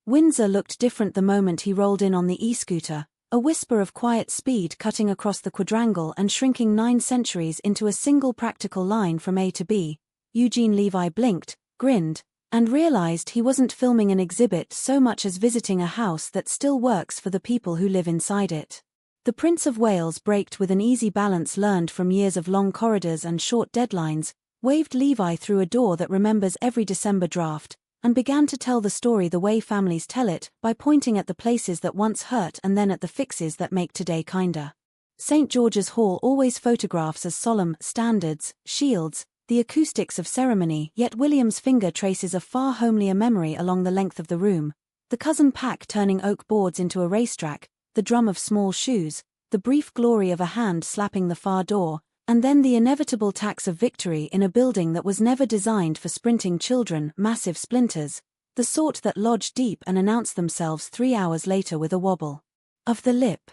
Windsor looked different the moment he rolled in on the e-scooter, a whisper of quiet speed cutting across the quadrangle and shrinking 9 centuries into a single practical line from A to B. Eugene Levi blinked, grinned, and realized he wasn't filming an exhibit so much as visiting a house that still works for the people who live inside it. The Prince of Wales braked with an easy balance learned from years of long corridors and short deadlines, waved Levi through a door that remembers every December draft, and began to tell the story the way families tell it, by pointing at the places that once hurt and then at the fixes that make today kinder. St. George's Hall always photographs as solemn, standards, shields, the acoustics of ceremony, yet William's finger traces a far homelier memory along the length of the room, the cousin pack turning oak boards into a racetrack, the drum of small shoes, the brief glory of a hand slapping the far door, and then the inevitable tax of victory in a building that was never designed for sprinting children, massive splinters, the sort that lodge deep and announce themselves 3 hours later with a wobble of the lip.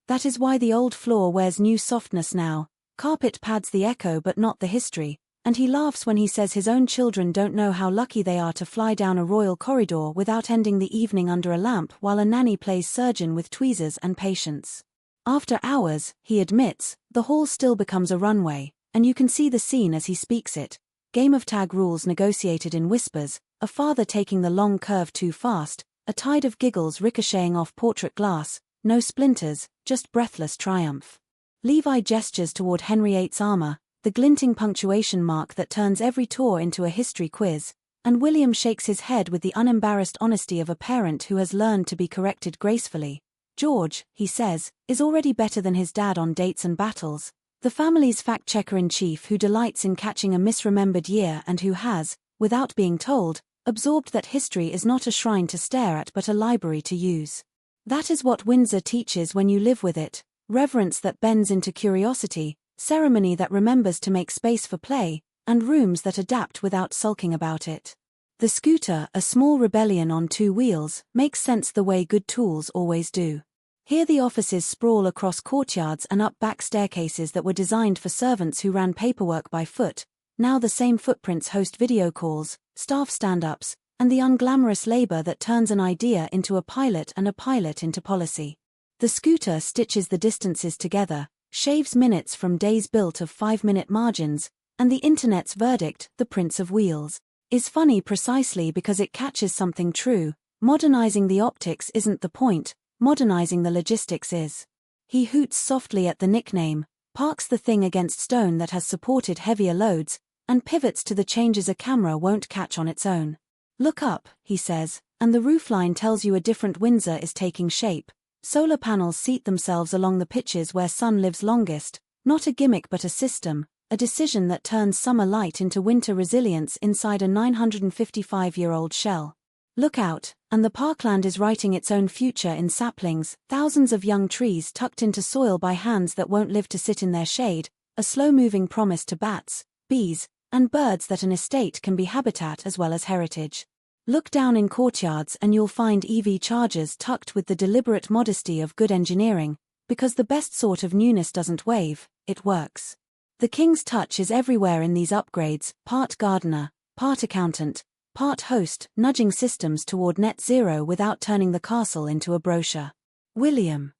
That is why the old floor wears new softness now, carpet pads the echo but not the history, and he laughs when he says his own children don't know how lucky they are to fly down a royal corridor without ending the evening under a lamp while a nanny plays surgeon with tweezers and patience. After hours, he admits, the hall still becomes a runway, and you can see the scene as he speaks it. Game of tag rules negotiated in whispers, a father taking the long curve too fast, a tide of giggles ricocheting off portrait glass, no splinters, just breathless triumph. Levi gestures toward Henry VIII's armor, the glinting punctuation mark that turns every tour into a history quiz, and William shakes his head with the unembarrassed honesty of a parent who has learned to be corrected gracefully. George, he says, is already better than his dad on dates and battles, the family's fact-checker-in-chief who delights in catching a misremembered year and who has, without being told, absorbed that history is not a shrine to stare at but a library to use. That is what Windsor teaches when you live with it, reverence that bends into curiosity, ceremony that remembers to make space for play, and rooms that adapt without sulking about it. The scooter, a small rebellion on 2 wheels, makes sense the way good tools always do. Here the offices sprawl across courtyards and up back staircases that were designed for servants who ran paperwork by foot. Now the same footprints host video calls, staff stand-ups, and the unglamorous labor that turns an idea into a pilot and a pilot into policy. The scooter stitches the distances together, shaves minutes from days built of 5-minute margins, and the internet's verdict, the Prince of Wheels, is funny precisely because it catches something true. Modernizing the optics isn't the point, modernizing the logistics is. He hoots softly at the nickname, parks the thing against stone that has supported heavier loads, and pivots to the changes a camera won't catch on its own. Look up, he says, and the roofline tells you a different Windsor is taking shape. Solar panels seat themselves along the pitches where sun lives longest, not a gimmick but a system, a decision that turns summer light into winter resilience inside a 955-year-old shell. Look out, and the parkland is writing its own future in saplings, thousands of young trees tucked into soil by hands that won't live to sit in their shade, a slow-moving promise to bats, bees, and birds that an estate can be habitat as well as heritage. Look down in courtyards and you'll find EV chargers tucked with the deliberate modesty of good engineering, because the best sort of newness doesn't wave, it works. The king's touch is everywhere in these upgrades, part gardener, part accountant, part host, nudging systems toward net zero without turning the castle into a brochure. William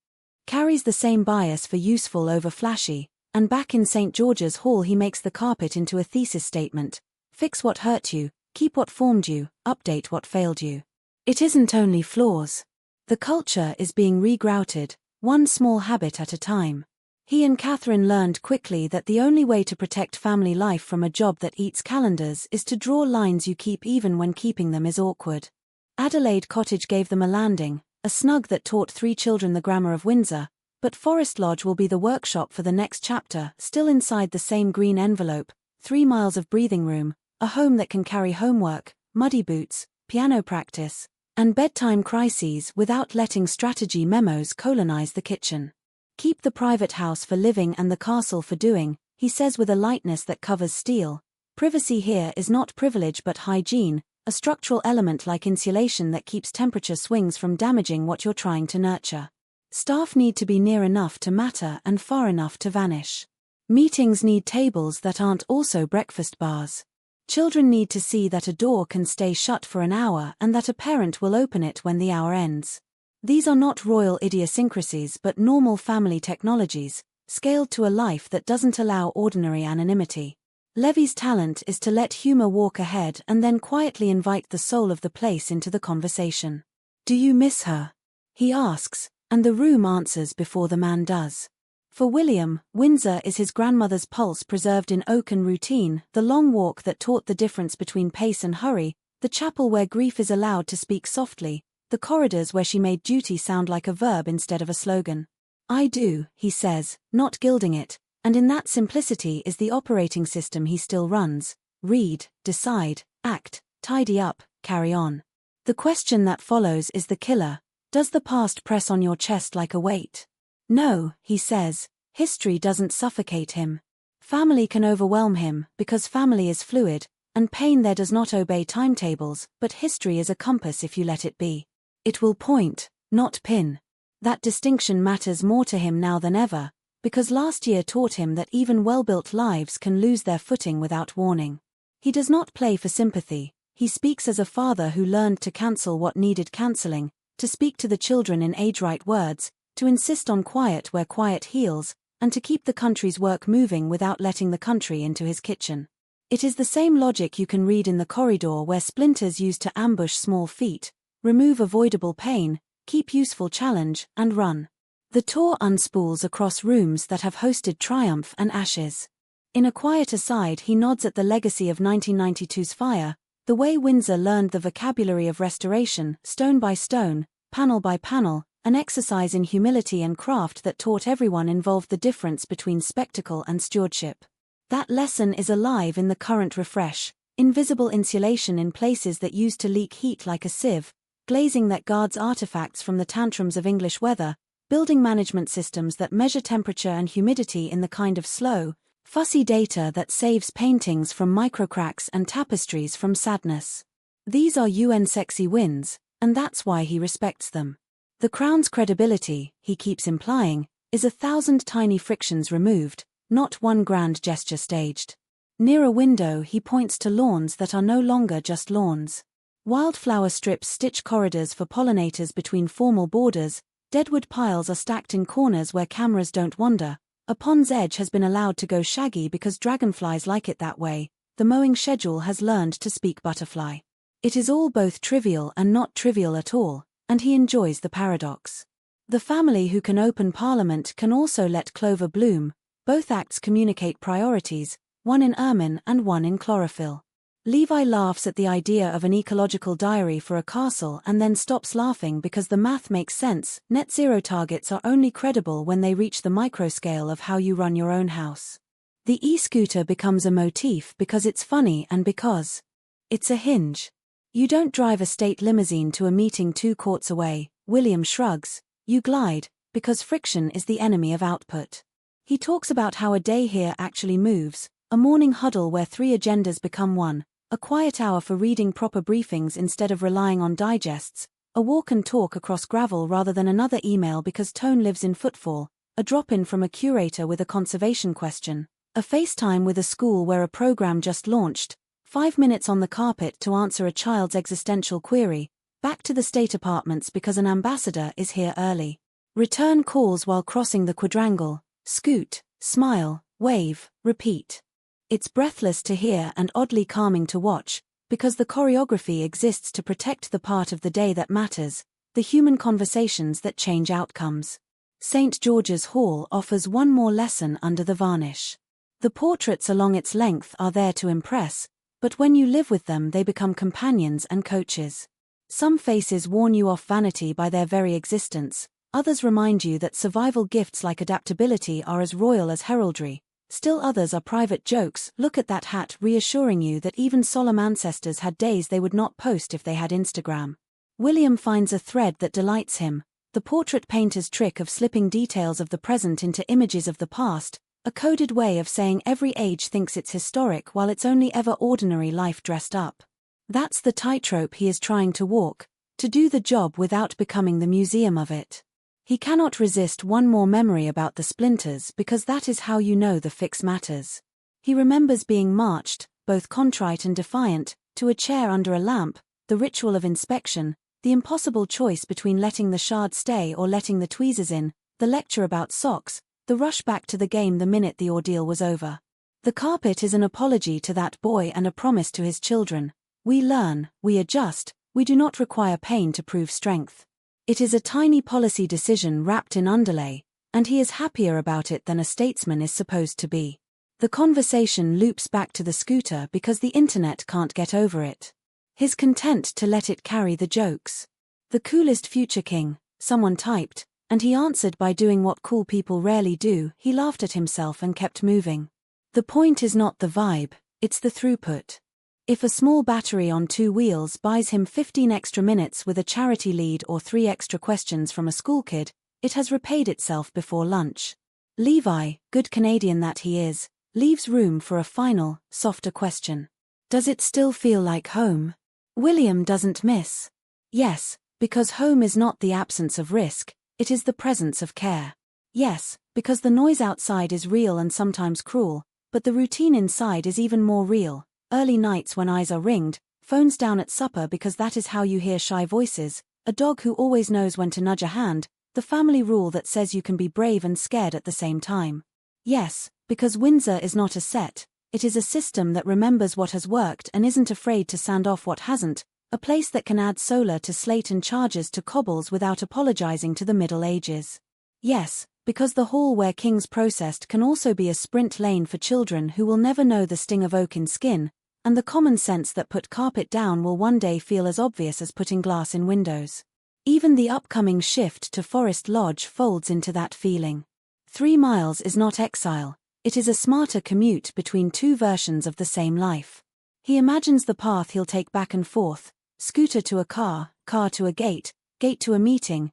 carries the same bias for useful over flashy, and back in St. George's Hall he makes the carpet into a thesis statement. Fix what hurt you, keep what formed you, update what failed you. It isn't only flaws. The culture is being regrouted, one small habit at a time. He and Catherine learned quickly that the only way to protect family life from a job that eats calendars is to draw lines you keep even when keeping them is awkward. Adelaide Cottage gave them a landing, a snug that taught 3 children the grammar of Windsor, but Forest Lodge will be the workshop for the next chapter, still inside the same green envelope, 3 miles of breathing room, a home that can carry homework, muddy boots, piano practice, and bedtime crises without letting strategy memos colonize the kitchen. Keep the private house for living and the castle for doing, he says with a lightness that covers steel. Privacy here is not privilege but hygiene, a structural element like insulation that keeps temperature swings from damaging what you're trying to nurture. Staff need to be near enough to matter and far enough to vanish. Meetings need tables that aren't also breakfast bars. Children need to see that a door can stay shut for an hour and that a parent will open it when the hour ends. These are not royal idiosyncrasies but normal family technologies, scaled to a life that doesn't allow ordinary anonymity. Levy's talent is to let humor walk ahead and then quietly invite the soul of the place into the conversation. "Do you miss her?" he asks, and the room answers before the man does. For William, Windsor is his grandmother's pulse preserved in oak and routine, the long walk that taught the difference between pace and hurry, the chapel where grief is allowed to speak softly, the corridors where she made duty sound like a verb instead of a slogan. "I do," he says, not gilding it, and in that simplicity is the operating system he still runs: read, decide, act, tidy up, carry on. The question that follows is the killer. Does the past press on your chest like a weight? No, he says, history doesn't suffocate him. Family can overwhelm him, because family is fluid, and pain there does not obey timetables, but history is a compass if you let it be. It will point, not pin. That distinction matters more to him now than ever, because last year taught him that even well-built lives can lose their footing without warning. He does not play for sympathy, he speaks as a father who learned to cancel what needed cancelling, to speak to the children in age-right words, to insist on quiet where quiet heals, and to keep the country's work moving without letting the country into his kitchen. It is the same logic you can read in the corridor where splinters used to ambush small feet, remove avoidable pain, keep useful challenge, and run. The tour unspools across rooms that have hosted triumph and ashes. In a quiet aside he nods at the legacy of 1992's fire, the way Windsor learned the vocabulary of restoration, stone by stone, panel by panel, an exercise in humility and craft that taught everyone involved the difference between spectacle and stewardship. That lesson is alive in the current refresh: invisible insulation in places that used to leak heat like a sieve, glazing that guards artifacts from the tantrums of English weather, building management systems that measure temperature and humidity in the kind of slow, fussy data that saves paintings from microcracks and tapestries from sadness. These are UN sexy wins, and that's why he respects them. The crown's credibility, he keeps implying, is 1,000 tiny frictions removed, not one grand gesture staged. Near a window he points to lawns that are no longer just lawns. Wildflower strips stitch corridors for pollinators between formal borders, deadwood piles are stacked in corners where cameras don't wander, a pond's edge has been allowed to go shaggy because dragonflies like it that way, the mowing schedule has learned to speak butterfly. It is all both trivial and not trivial at all, and he enjoys the paradox. The family who can open Parliament can also let clover bloom. Both acts communicate priorities, one in ermine and one in chlorophyll. Levi laughs at the idea of an ecological diary for a castle and then stops laughing because the math makes sense. Net zero targets are only credible when they reach the microscale of how you run your own house. The e-scooter becomes a motif because it's funny and because it's a hinge. You don't drive a state limousine to a meeting 2 courts away, William shrugs. You glide, because friction is the enemy of output. He talks about how a day here actually moves, a morning huddle where 3 agendas become one, a quiet hour for reading proper briefings instead of relying on digests, a walk and talk across gravel rather than another email because tone lives in footfall, a drop-in from a curator with a conservation question, a FaceTime with a school where a program just launched, 5 minutes on the carpet to answer a child's existential query, back to the state apartments because an ambassador is here early. Return calls while crossing the quadrangle, scoot, smile, wave, repeat. It's breathless to hear and oddly calming to watch, because the choreography exists to protect the part of the day that matters, the human conversations that change outcomes. St. George's Hall offers one more lesson under the varnish. The portraits along its length are there to impress, but when you live with them they become companions and coaches. Some faces warn you off vanity by their very existence, others remind you that survival gifts like adaptability are as royal as heraldry, still others are private jokes. Look at that hat, reassuring you that even solemn ancestors had days they would not post if they had Instagram. William finds a thread that delights him, the portrait painter's trick of slipping details of the present into images of the past, a coded way of saying every age thinks it's historic while it's only ever ordinary life dressed up. That's the tightrope he is trying to walk, to do the job without becoming the museum of it. He cannot resist one more memory about the splinters because that is how you know the fix matters. He remembers being marched, both contrite and defiant, to a chair under a lamp, the ritual of inspection, the impossible choice between letting the shard stay or letting the tweezers in, the lecture about socks, the rush back to the game the minute the ordeal was over. The carpet is an apology to that boy and a promise to his children. We learn, we adjust, we do not require pain to prove strength. It is a tiny policy decision wrapped in underlay, and he is happier about it than a statesman is supposed to be. The conversation loops back to the scooter because the internet can't get over it. He's content to let it carry the jokes. The coolest future king, someone typed, and he answered by doing what cool people rarely do. He laughed at himself and kept moving. The point is not the vibe, it's the throughput. If a small battery on 2 wheels buys him 15 extra minutes with a charity lead or 3 extra questions from a school kid, it has repaid itself before lunch. Levi, good Canadian that he is, leaves room for a final, softer question. Does it still feel like home? William doesn't miss. Yes, because home is not the absence of risk, it is the presence of care. Yes, because the noise outside is real and sometimes cruel, but the routine inside is even more real. Early nights when eyes are ringed, phones down at supper because that is how you hear shy voices, a dog who always knows when to nudge a hand, the family rule that says you can be brave and scared at the same time. Yes, because Windsor is not a set, it is a system that remembers what has worked and isn't afraid to sand off what hasn't, a place that can add solar to slate and charges to cobbles without apologizing to the Middle Ages. Yes, because the hall where kings processed can also be a sprint lane for children who will never know the sting of oak in skin, and the common sense that put carpet down will one day feel as obvious as putting glass in windows. Even the upcoming shift to Forest Lodge folds into that feeling. 3 miles is not exile, it is a smarter commute between 2 versions of the same life. He imagines the path he'll take back and forth, scooter to a car to a gate to a meeting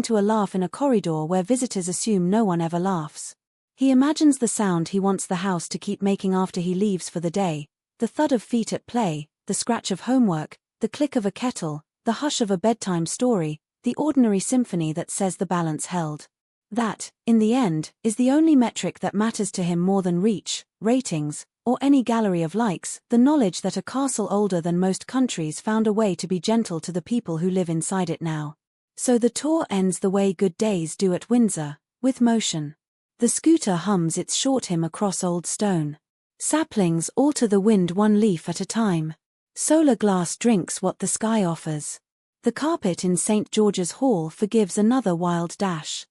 to a laugh in a corridor where visitors assume no one ever laughs. He imagines the sound he wants the house to keep making after he leaves for the day, the thud of feet at play, the scratch of homework, the click of a kettle, the hush of a bedtime story, the ordinary symphony that says the balance held. That, in the end, is the only metric that matters to him more than reach, ratings, or any gallery of likes, the knowledge that a castle older than most countries found a way to be gentle to the people who live inside it now. So the tour ends the way good days do at Windsor, with motion. The scooter hums its short hymn across old stone. Saplings alter the wind 1 leaf at a time. Solar glass drinks what the sky offers. The carpet in St. George's Hall forgives another wild dash.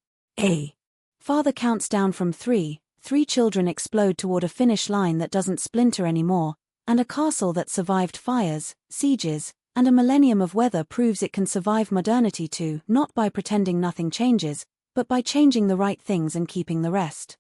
Father counts down from 3, 3 children explode toward a finish line that doesn't splinter anymore, and a castle that survived fires, sieges, and a millennium of weather proves it can survive modernity too, not by pretending nothing changes, but by changing the right things and keeping the rest.